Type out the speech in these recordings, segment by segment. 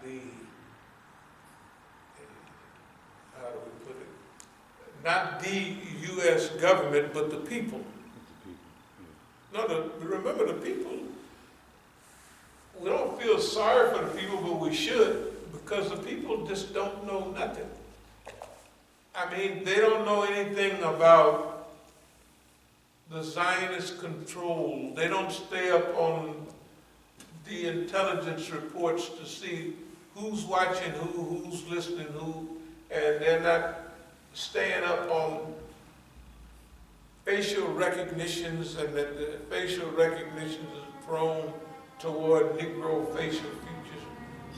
the, how do we put it? Not the U.S. government, but the people. No, remember the people. We don't feel sorry for the people, but we should, because the people just don't know nothing. I mean, they don't know anything about the Zionist control. They don't stay up on the intelligence reports to see who's watching who, who's listening who, and they're not staying up on facial recognitions, and that the facial recognitions is prone toward Negro facial features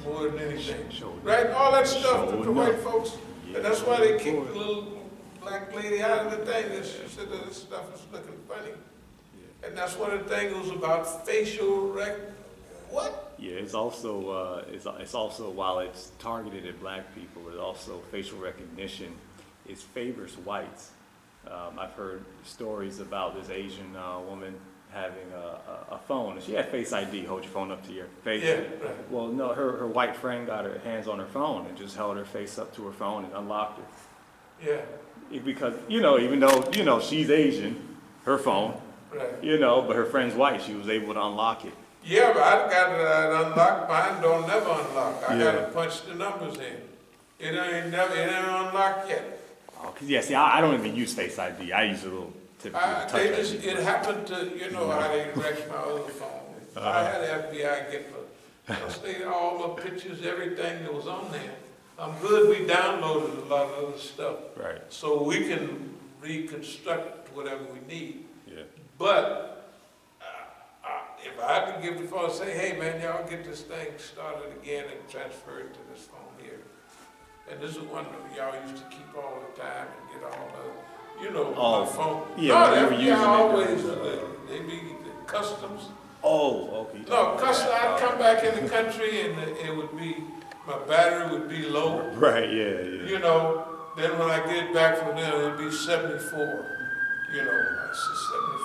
more than anything. Right? All that stuff that the white folks, and that's why they kicked the little black lady out of the thing. She said that this stuff is looking funny. And that's what the thing was about, facial what? Yeah, it's also while it's targeted at black people, it's also facial recognition. It favors whites. I've heard stories about this Asian woman having a phone. She had Face ID, hold your phone up to your face. Yeah, right. Well, no, her white friend got her hands on her phone and just held her face up to her phone and unlocked it. Yeah. Because, even though, she's Asian, her phone, right. But her friend's white, she was able to unlock it. Yeah, but I got it unlocked. Mine don't never unlock. I gotta punch the numbers in. It ain't unlocked yet. Oh, see, I don't even use Face ID. I use a little typical touch ID. It happened to, how they wrecked my other phone. I had the FBI get all the pictures, everything that was on there. I'm good we downloaded a lot of other stuff. Right. So we can reconstruct whatever we need. Yeah. But if I had to give the phone and say, hey man, y'all get this thing started again and transfer it to this phone here. And this is one that y'all used to keep all the time and get all the, my phone. Yeah, no, we were using always, it. they be the customs. Oh, okay. No, I'd come back in the country and it would be, my battery would be low. Right, yeah. Then when I get back from there, it'd be 74. I said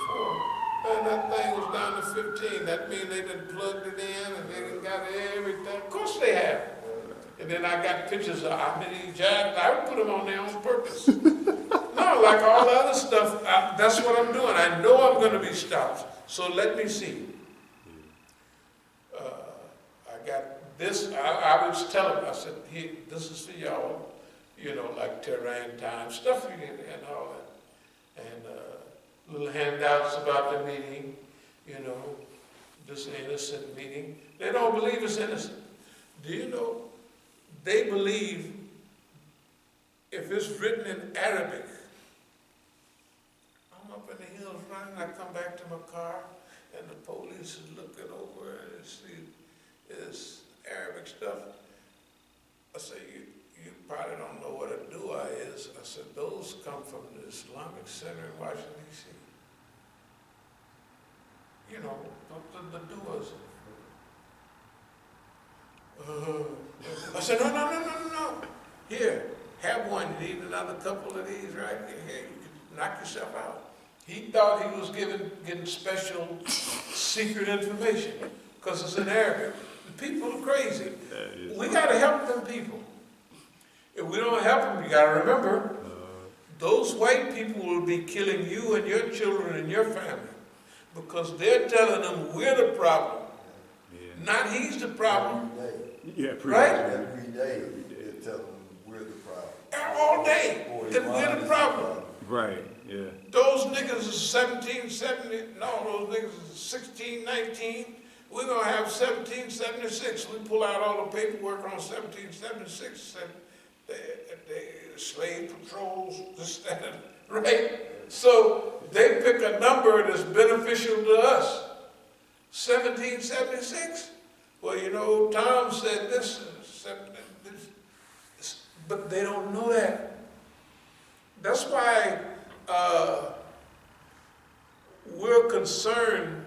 74. And that thing was down to 15. That means they done plugged it in and they done got everything. Of course they have. And then I got pictures of how many jobs. I would put them on there on purpose. No, like all the other stuff, that's what I'm doing. I know I'm going to be stopped. So let me see. I got this. I was telling them, I said, here, this is for y'all. Like Tehran time, stuff you get and all that. And little handouts about the meeting, this innocent meeting. They don't believe it's innocent. Do you know? They believe if it's written in Arabic, I'm up in the hills running, I come back to my car, and the police is looking over and see this Arabic stuff. I say, you probably don't know what a dua is. I said, those come from the Islamic Center in Washington, D.C. The duas. I said, no. Here, have one. You need another couple of these right here. You can knock yourself out. He thought he was getting special secret information because it's in Arabic. The people are crazy. We got to help them people. If we don't help them, you got to remember, those white people will be killing you and your children and your family because they're telling them we're the problem. Not he's the problem. Right? Every day they tell them we're the problem. All day that we're the problem. Right, yeah. Those niggas is 1770, no, those niggas is 1619. We're going to have 1776. We pull out all the paperwork on 1776. The slave patrols, this, that, right? So they pick a number that's beneficial to us. 1776. Well, Tom said this, but they don't know that. That's why we're concerned.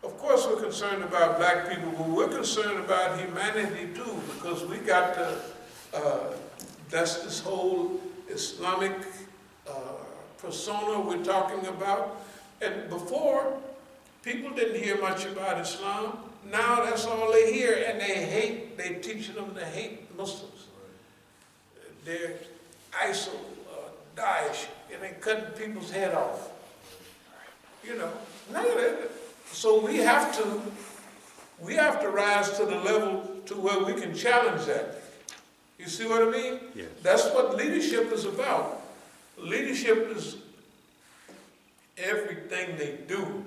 Of course we're concerned about black people, but we're concerned about humanity too, because we got to, that's this whole Islamic persona we're talking about. And before, people didn't hear much about Islam. Now that's all they hear, and they They're teaching them to hate Muslims. They're ISIL, Daesh, and they're cutting people's head off. You know, none of that. So we have to rise to the level to where we can challenge that. You see what I mean? Yes. That's what leadership is about. Leadership is everything they do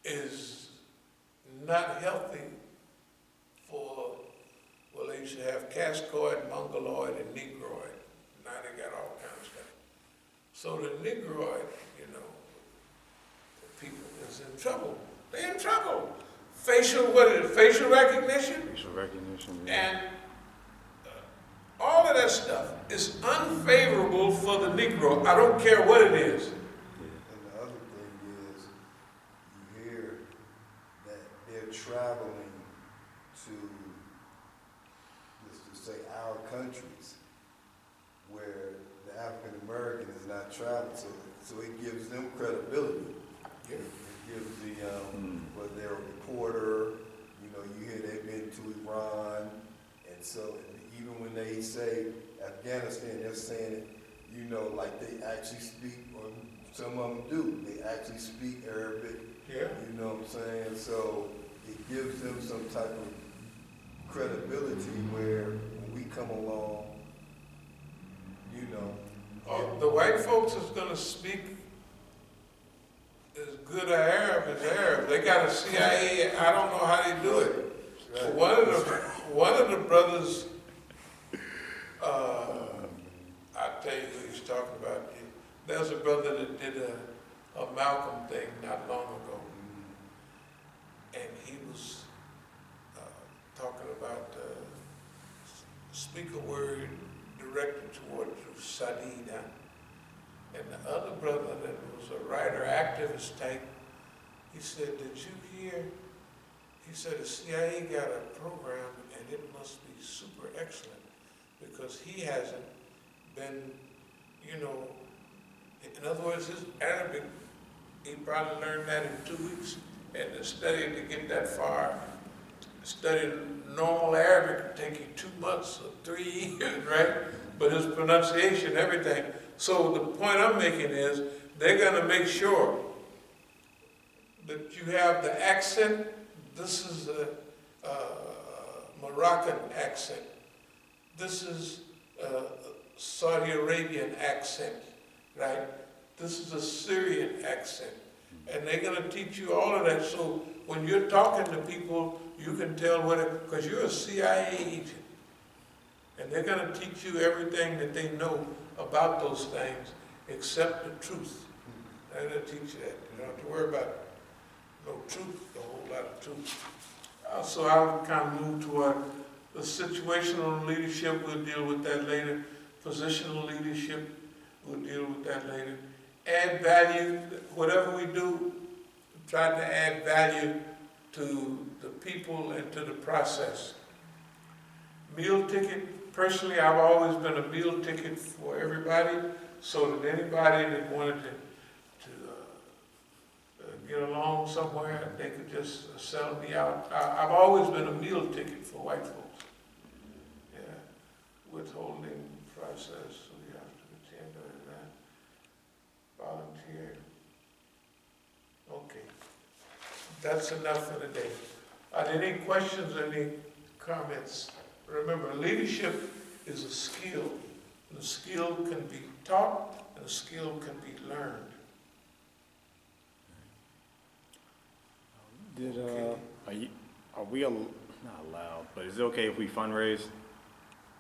is not healthy for, well, they used to have cascoid, mongoloid, and negroid. Now they got all kinds of stuff. So the negroid, you know, the people is in trouble. They're in trouble. Facial recognition? Facial recognition, yeah. And all of that stuff is unfavorable for the Negro. I don't care what it is. And the other thing is, you hear that they're traveling to, just to say, our countries, where the African American is not traveling, so it gives them credibility. Yeah. It gives the, whether they're a reporter, you know, you hear they've been to Iran, and so even when they say Afghanistan, they're saying it, you know, like they actually speak, or some of them do, they actually speak Arabic. Yeah. You know what I'm saying? So it gives them some type of credibility where when we come along, you know. The white folks is gonna speak as good Arab as Arab. They got a CIA, I don't know how they do it. Right. One of the brothers, I'll tell you who he's talking about. There's a brother that did a Malcolm thing not long ago. And he was talking about speak a word directed toward Sadida. And the other brother that was a writer, activist type, he said, did you hear? He said, the CIA got a program and it must be super excellent because he hasn't been, you know, in other words, his Arabic, he probably learned that in 2 weeks and to study to get that far. Studying normal Arabic would take you 2 months or 3 years, right? But his pronunciation, everything. So the point I'm making is they're going to make sure that you have the accent. This is a Moroccan accent. This is a Saudi Arabian accent, right? This is a Syrian accent. And they're going to teach you all of that. So when you're talking to people, you can tell what because you're a CIA agent. And they're going to teach you everything that they know about those things, except the truth. They're going to teach you that. You don't have to worry about no truth, a whole lot of truth. So I'll kind of move toward the situational leadership. We'll deal with that later. Positional leadership, we'll deal with that later. Add value. Whatever we do, try to add value to the people and to the process. Meal ticket. Personally, I've always been a meal ticket for everybody, so that anybody that wanted to get along somewhere, they could just sell me out. I've always been a meal ticket for white folks. Yeah, withholding process, so you have to attend to that. Volunteer. Okay, that's enough for today. Are there any questions or any comments? Remember, leadership is a skill. The skill can be taught, and the skill can be learned. Are we not allowed? But is it okay if we fundraise?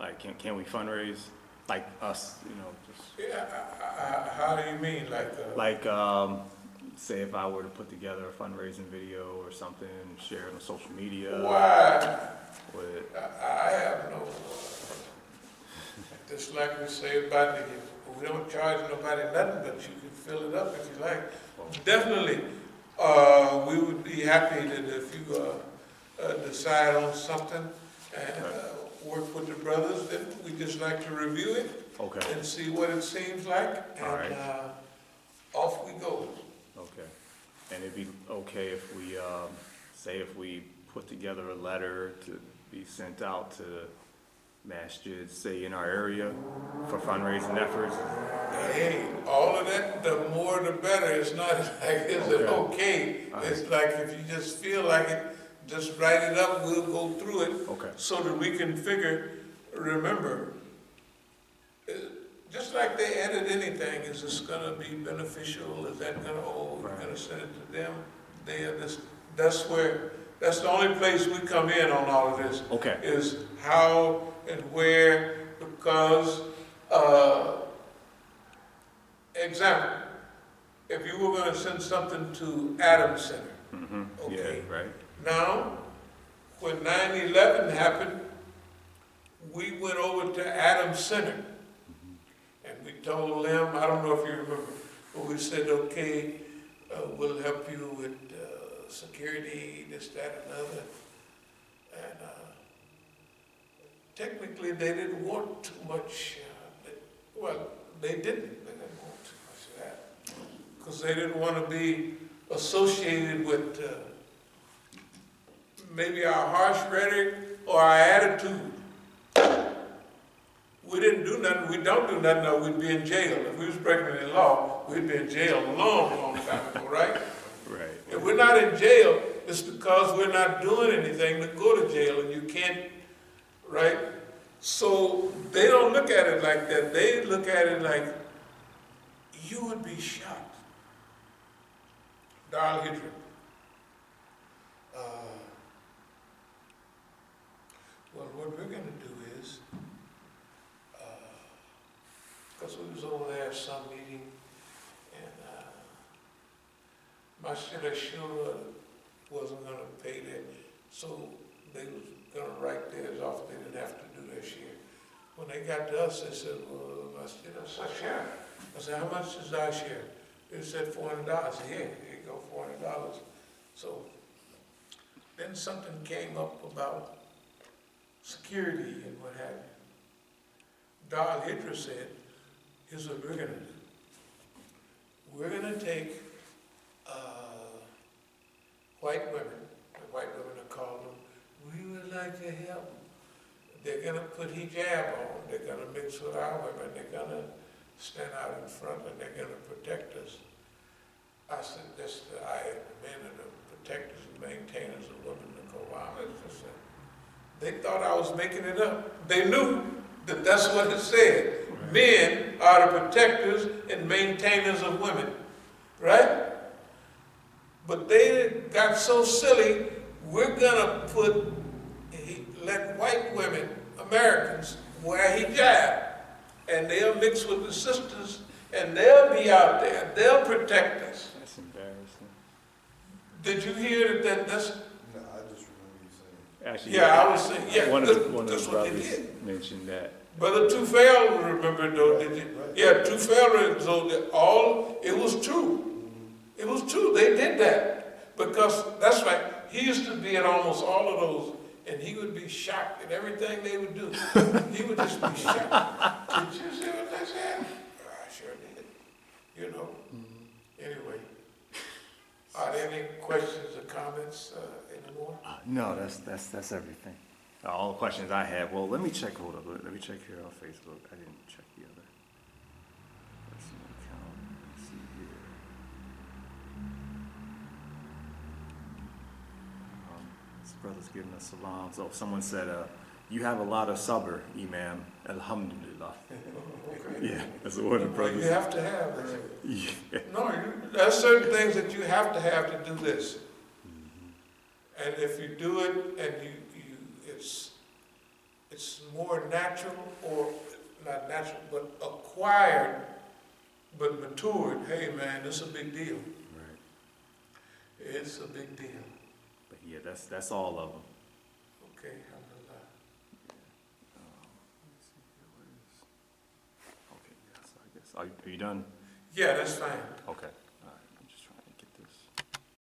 Like, can we fundraise? Like us, you know, just. Yeah, how do you mean, like, say if I were to put together a fundraising video or something, share it on social media. Why? I have no, just like we say about we don't charge nobody nothing, but you can fill it up if you like. Definitely, we would be happy that if you decide on something and work with the brothers, then we just like to review it and see what it seems like, and off we go. Okay. And it'd be okay if we, say if we put together a letter to be sent out to masjids, say in our area, for fundraising efforts? Hey, all of that, the more the better. It's not like, is it okay? It's like if you just feel like it, just write it up, we'll go through it. Okay. So that we can remember, just like they edit anything, is this gonna be beneficial? Is that gonna, we're gonna send it to them? That's the only place we come in on all of this. Okay. Is how and where, because, example, if you were gonna send something to Adams Center, okay. Yeah, right. Now, when 9/11 happened, we went over to Adams Center, and we told them, I don't know if you remember, but we said, okay, we'll help you with security, this, that, and other. And technically, they didn't want too much. They didn't want too much of that, because they didn't want to be associated with maybe our harsh rhetoric or our attitude. We didn't do nothing, we don't do nothing, or we'd be in jail. If we was breaking any law, we'd be in jail a long, long time ago, right? Right. If we're not in jail, it's because we're not doing anything to go to jail, and you can't, right? So they don't look at it like that. They look at it like, you would be shocked. Darl Hidra. Well, what we're going to do is, because we was over there at some meeting, and Masjid wasn't going to pay that, so they was going to write theirs off. They didn't have to do their share. When they got to us, they said, well, Masjid, that's our share. I said, how much is our share? They said $400. I said, yeah, here you go, $400. So then something came up about security and what have you. Darl Hidra said, here's what we're going to do. We're going to take white women, the white women are called them, we would like to help. They're going to put hijab on, they're going to mix with our women, they're going to stand out in front, and they're going to protect us. I said, this, the men are the protectors and maintainers of women, the Quran. They thought I was making it up. They knew that that's what it said. Right. Men are the protectors and maintainers of women, right? But they got so silly, we're gonna let white women, Americans, wear hijab, and they'll mix with the sisters, and they'll be out there, they'll protect us. That's embarrassing. Did you hear that's? No, I just remember you saying. Actually, yeah, I was saying, yeah, one of the brothers mentioned that. Brother Tufel, remember though, did you? Right. Yeah, Tufel, so it was true. It was true, they did that. Because, that's right, he used to be at almost all of those, and he would be shocked at everything they would do. He would just be shocked. Did you see what they said? I sure did. You know. Anyway, are there any questions or comments anymore? No, that's everything. All the questions I have. Well, let me check. Hold up. Let me check here on Facebook. I didn't check the other personal account. Let's see here. This brother's giving us salams. Oh, someone said, you have a lot of sabr, Imam. Alhamdulillah. Okay. Yeah, that's the word of brothers. You have to have that. Yeah. No, there's certain things that you have to do this. And if you do it and it's more natural, or not natural, but acquired, but matured, hey man, it's a big deal. Right. It's a big deal. But yeah, that's all of them. Okay, alhamdulillah. Let's see here, where is- Okay, yes, I guess. Are you done? Yeah, that's fine. Okay.